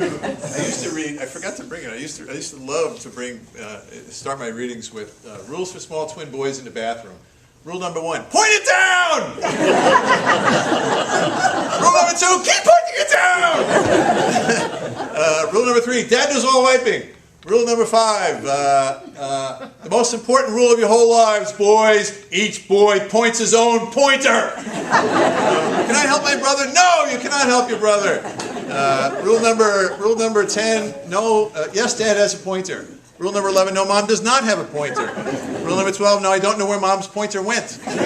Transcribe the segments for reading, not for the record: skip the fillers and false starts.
I used to read, I forgot to bring it, I used to love to start my readings with Rules for Small Twin Boys in the Bathroom. Rule number 1, point it down! Rule number 2, keep pointing it down! Rule number 3, Dad does all wiping. Rule number 5, the most important rule of your whole lives, boys, each boy points his own pointer. Can I help my brother? No, you cannot help your brother. Rule number 10, no, yes, Dad has a pointer. Rule number 11, no, Mom does not have a pointer. Rule number 12, no, I don't know where Mom's pointer went. On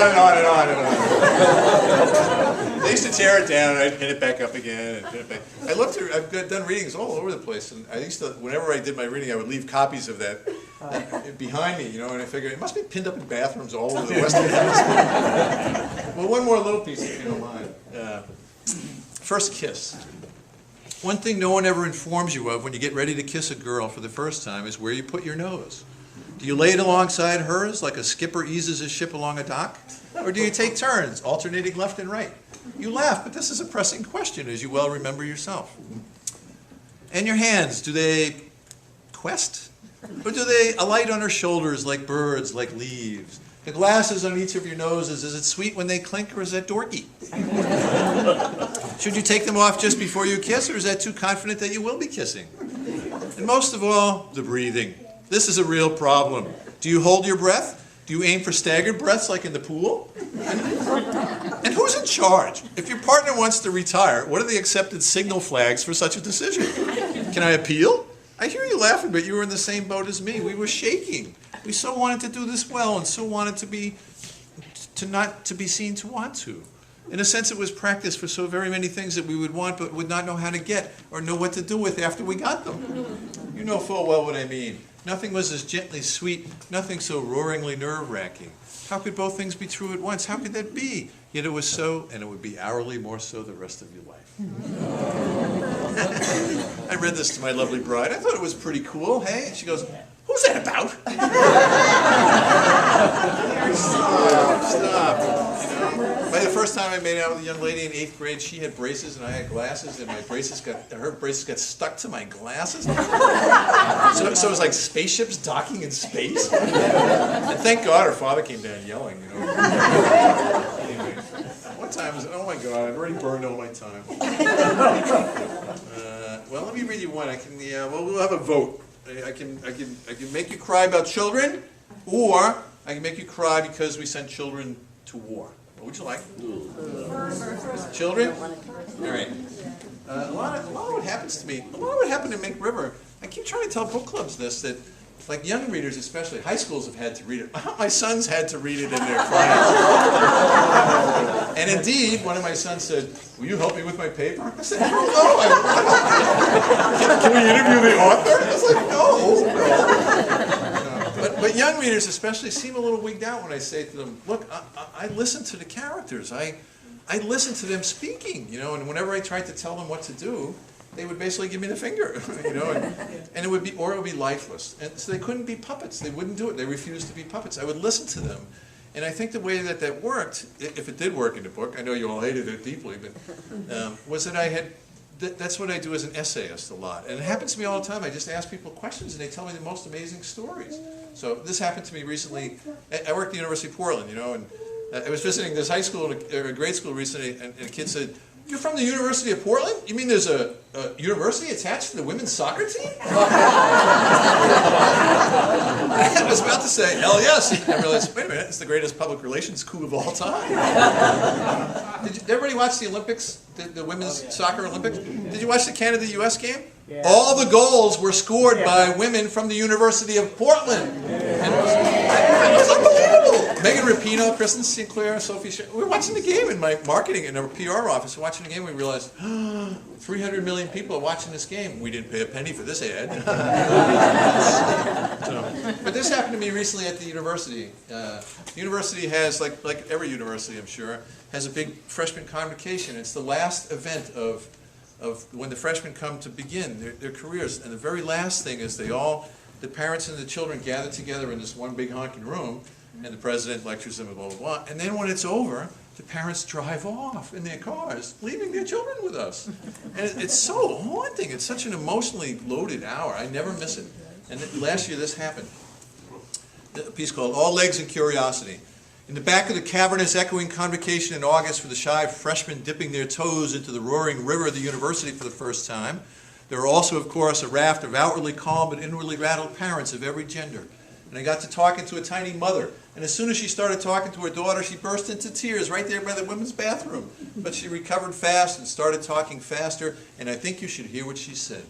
and on and on and on. They used to tear it down, and I'd pin it back up again, and pin it back. I've done readings all over the place, and I used to, whenever I did my reading, I would leave copies of that behind me, and I figured it must be pinned up in bathrooms all over the Western Hemisphere. Well, one more little piece, if you don't mind. First kiss. One thing no one ever informs you of when you get ready to kiss a girl for the first time is where you put your nose. Do you lay it alongside hers like a skipper eases his ship along a dock? Or do you take turns, alternating left and right? You laugh, but this is a pressing question, as you well remember yourself. And your hands, do they quest? Or do they alight on her shoulders like birds, like leaves? The glasses on each of your noses, is it sweet when they clink, or is that dorky? Should you take them off just before you kiss, or is that too confident that you will be kissing? And most of all, the breathing. This is a real problem. Do you hold your breath? Do you aim for staggered breaths like in the pool? And who's in charge? If your partner wants to retire, what are the accepted signal flags for such a decision? Can I appeal? I hear you laughing, but you were in the same boat as me. We were shaking. We so wanted to do this well, and so wanted to be seen to want to. In a sense, it was practice for so very many things that we would want, but would not know how to get or know what to do with after we got them. You know full well what I mean. Nothing was as gently sweet, nothing so roaringly nerve-wracking. How could both things be true at once? How could that be? Yet it was so, and it would be hourly more so the rest of your life. I read this to my lovely bride. I thought it was pretty cool. Hey, and she goes, "Who's that about?" Stop. By the first time I made out with a young lady in 8th grade, she had braces and I had glasses, and her braces got stuck to my glasses. So it was like spaceships docking in space. And thank God her father came down yelling. Anyway, one time, oh my God, I've already burned all my time. Well, let me read you one. We'll have a vote. I can make you cry about children, or I can make you cry because we sent children to war. What would you like? Children? All right. A lot of what happens to me, a lot of what happened in Mink River, I keep trying to tell book clubs this, that like young readers especially, high schools have had to read it. My sons had to read it in their class. And indeed, one of my sons said, "Will you help me with my paper?" I said, "No, can we interview the author?" I was like, no. But young readers especially seem a little wigged out when I say to them, "Look, I listen to the characters. I listen to them speaking, and whenever I tried to tell them what to do, they would basically give me the finger, and it would be lifeless. And so they couldn't be puppets. They wouldn't do it. They refused to be puppets. I would listen to them. And I think the way that worked, if it did work in the book, I know you all hated it deeply, but was that that's what I do as an essayist a lot. And it happens to me all the time. I just ask people questions, and they tell me the most amazing stories. So this happened to me recently. I worked at the University of Portland, and I was visiting this high school or a grade school recently, and a kid said, "You're from the University of Portland? You mean there's a university attached to the women's soccer team?" I was about to say, "Hell yes." I realized, wait a minute, it's the greatest public relations coup of all time. Did everybody watch the Olympics, the women's soccer Olympics? Did you watch the Canada-US game? Yeah. All the goals were scored by women from the University of Portland. Yeah. And it was unbelievable. Megan Rapinoe, Kristen Sinclair, Sophie we were watching the game in my marketing in our PR office. We're watching the game, we realized 300 million people are watching this game. We didn't pay a penny for this ad. But this happened to me recently at the university. The university has, like every university I'm sure, has a big freshman convocation. It's the last event of when the freshmen come to begin their careers. And the very last thing is the parents and the children gather together in this one big honking room, and the president lectures them and blah, blah, blah. And then when it's over, the parents drive off in their cars, leaving their children with us. And it's so haunting. It's such an emotionally loaded hour. I never miss it. And last year this happened. A piece called All Legs and Curiosity. In the back of the cavernous, echoing convocation in August for the shy freshmen dipping their toes into the roaring river of the university for the first time, there are also, of course, a raft of outwardly calm but inwardly rattled parents of every gender. And I got to talking to a tiny mother, and as soon as she started talking to her daughter, she burst into tears right there by the women's bathroom. But she recovered fast and started talking faster, and I think you should hear what she said.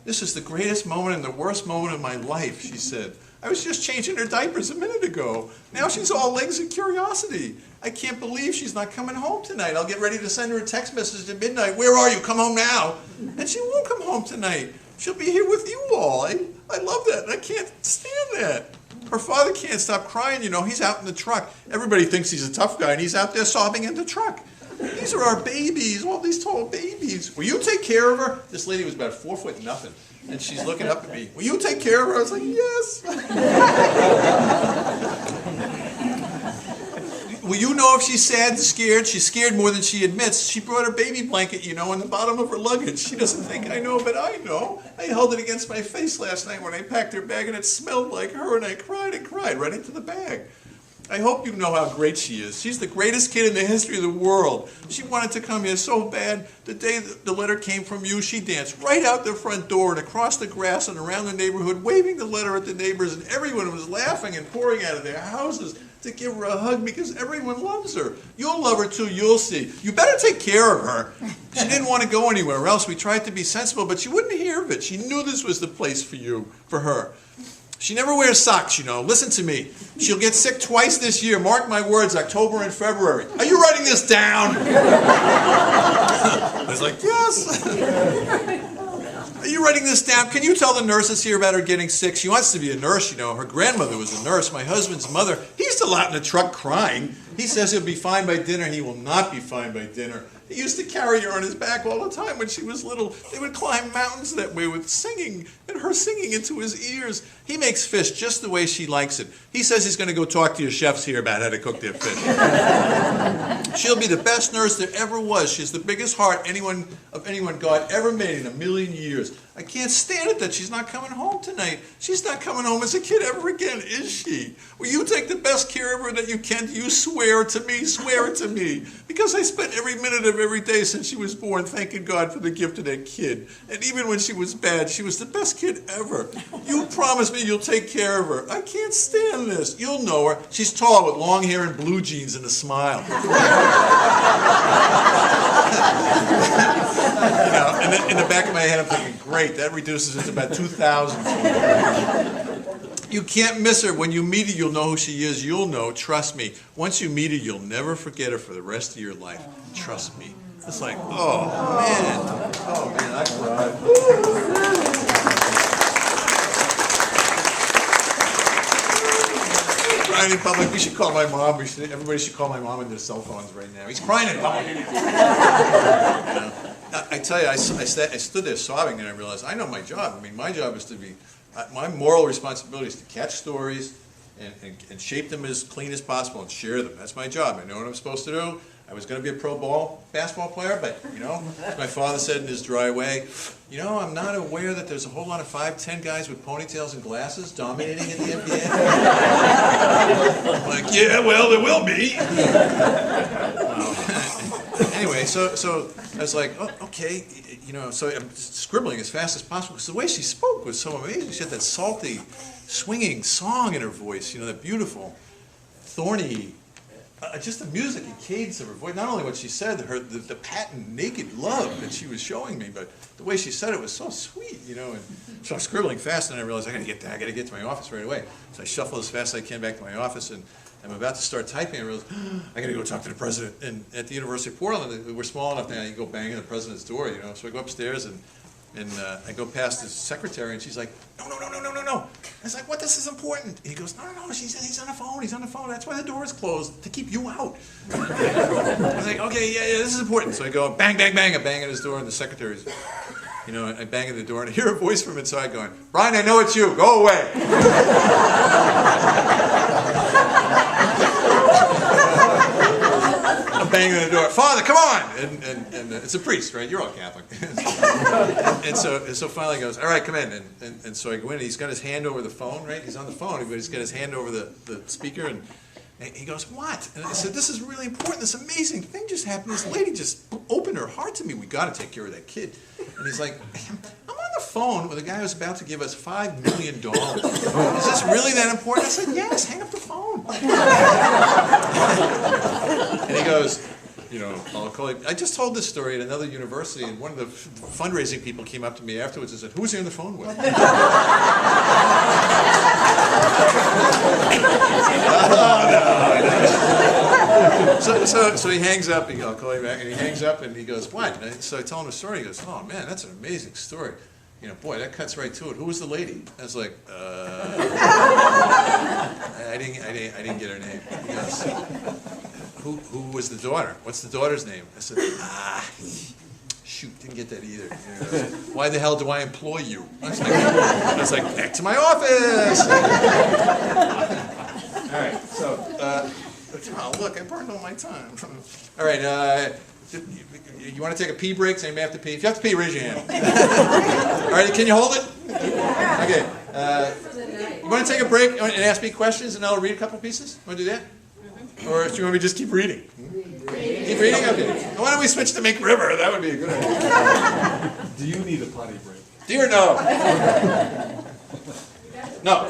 "This is the greatest moment and the worst moment of my life," she said. "I was just changing her diapers a minute ago. Now she's all legs and curiosity. I can't believe she's not coming home tonight. I'll get ready to send her a text message at midnight. 'Where are you? Come home now.' And she won't come home tonight. She'll be here with you all. I love that. I can't stand that. Her father can't stop crying, you know. He's out in the truck. Everybody thinks he's a tough guy, and he's out there sobbing in the truck. These are our babies, all these tall babies. Will you take care of her?" This lady was about 4 foot nothing, and she's looking up at me. "Will you take care of her?" I was like, "Yes." "Will you know if she's sad and scared? She's scared more than she admits. She brought her baby blanket, you know, in the bottom of her luggage. She doesn't think I know, but I know. I held it against my face last night when I packed her bag, and it smelled like her, and I cried and cried right into the bag. I hope you know how great she is. She's the greatest kid in the history of the world. She wanted to come here so bad. The day the letter came from you, she danced right out the front door and across the grass and around the neighborhood, waving the letter at the neighbors, and everyone was laughing and pouring out of their houses to give her a hug because everyone loves her. You'll love her too, you'll see. You better take care of her." She didn't want to go anywhere else. We tried to be sensible, but she wouldn't hear of it. She knew this was the place for her. She never wears socks, you know. Listen to me. She'll get sick twice this year. Mark my words, October and February. Are you writing this down? I was like, yes. Are you writing this down? Can you tell the nurses here about her getting sick? She wants to be a nurse, you know. Her grandmother was a nurse. My husband's mother, he's still out in the truck crying. He says he'll be fine by dinner. He will not be fine by dinner. He used to carry her on his back all the time when she was little. They would climb mountains that way with singing, and her singing into his ears. He makes fish just the way she likes it. He says he's going to go talk to your chefs here about how to cook their fish. She'll be the best nurse there ever was. She has the biggest heart anyone God ever made in a million years. I can't stand it that she's not coming home tonight. She's not coming home as a kid ever again, is she? Will you take the best care of her that you can? Do you swear to me? Swear it to me. Because I spent every minute of every day since she was born thanking God for the gift of that kid. And even when she was bad, she was the best kid ever. You promise me you'll take care of her. I can't stand this. You'll know her. She's tall with long hair and blue jeans and a smile. You know, and then in the back of my head I'm thinking, great, that reduces it to about 2,000. You can't miss her. When you meet her, you'll know who she is. You'll know. Trust me. Once you meet her, you'll never forget her for the rest of your life. Trust me. It's like, oh, man. Oh, man, I cried. Crying in public. We should call my mom. Everybody should call my mom on their cell phones right now. He's crying in public. You know? I tell you, I stood there sobbing, and I realized I know my job. I mean, my job is to be, my moral responsibility is to catch stories and shape them as clean as possible and share them. That's my job. I know what I'm supposed to do. I was going to be a pro basketball player, but, you know, as my father said in his dry way, you know, I'm not aware that there's a whole lot of 5'10" guys with ponytails and glasses dominating in the NBA. I'm like, yeah, well, there will be. Anyway, so I was like, oh, okay, you know, so I'm scribbling as fast as possible because the way she spoke was so amazing. She had that salty, swinging song in her voice, you know, that beautiful, thorny, just the music and cadence of her voice. Not only what she said, the patent naked love that she was showing me, but the way she said it was so sweet, you know. And so I'm scribbling fast, and I realized I got to get to my office right away. So I shuffle as fast as I can back to my office, and I'm about to start typing. I realized I got to go talk to the president. And at the University of Portland, we're small enough now. You go bang on the president's door, you know. So I go upstairs and I go past his secretary, and she's like, no. I was like, what? This is important. He goes, no. He's on the phone. He's on the phone. That's why the door is closed, to keep you out. I was like, okay, yeah, this is important. So I go, bang. I bang at his door, and the secretary's, you know, I bang at the door, and I hear a voice from inside going, Brian, I know it's you. Go away. banging on the door. Father, come on! And it's a priest, right? You're all Catholic. and so finally he goes, all right, come in. And so I go in, and he's got his hand over the phone, right? He's on the phone, but he's got his hand over the speaker, and he goes, what? And I said, this is really important. This amazing thing just happened. This lady just opened her heart to me. We got to take care of that kid. And he's like, I'm on the phone with a guy who's about to give us $5 million. Is this really that important? I said, yes, hang up the phone. And he goes, I'll call you. I just told this story at another university, and one of the fundraising people came up to me afterwards and said, who's he on the phone with? So he hangs up, I'll call you back, and he hangs up and he goes, what? So I told him the story. He goes, oh man, that's an amazing story. Boy, that cuts right to it. Who was the lady? I was like, I didn't get her name. He goes, who was the daughter? What's the daughter's name? I said, shoot, didn't get that either. He goes, why the hell do I employ you? I was like, back to my office. All right, so, oh, look, I burned all my time. All right, you want to take a pee break? Does anybody have to pee? If you have to pee, raise your hand. All right, can you hold it? Okay. You want to take a break and ask me questions, and I'll read a couple pieces? Want to do that? Or do you want me to just keep reading? Keep reading? Okay. Why don't we switch to Mink River? That would be a good idea. Do you need a potty break? Do you or no? No.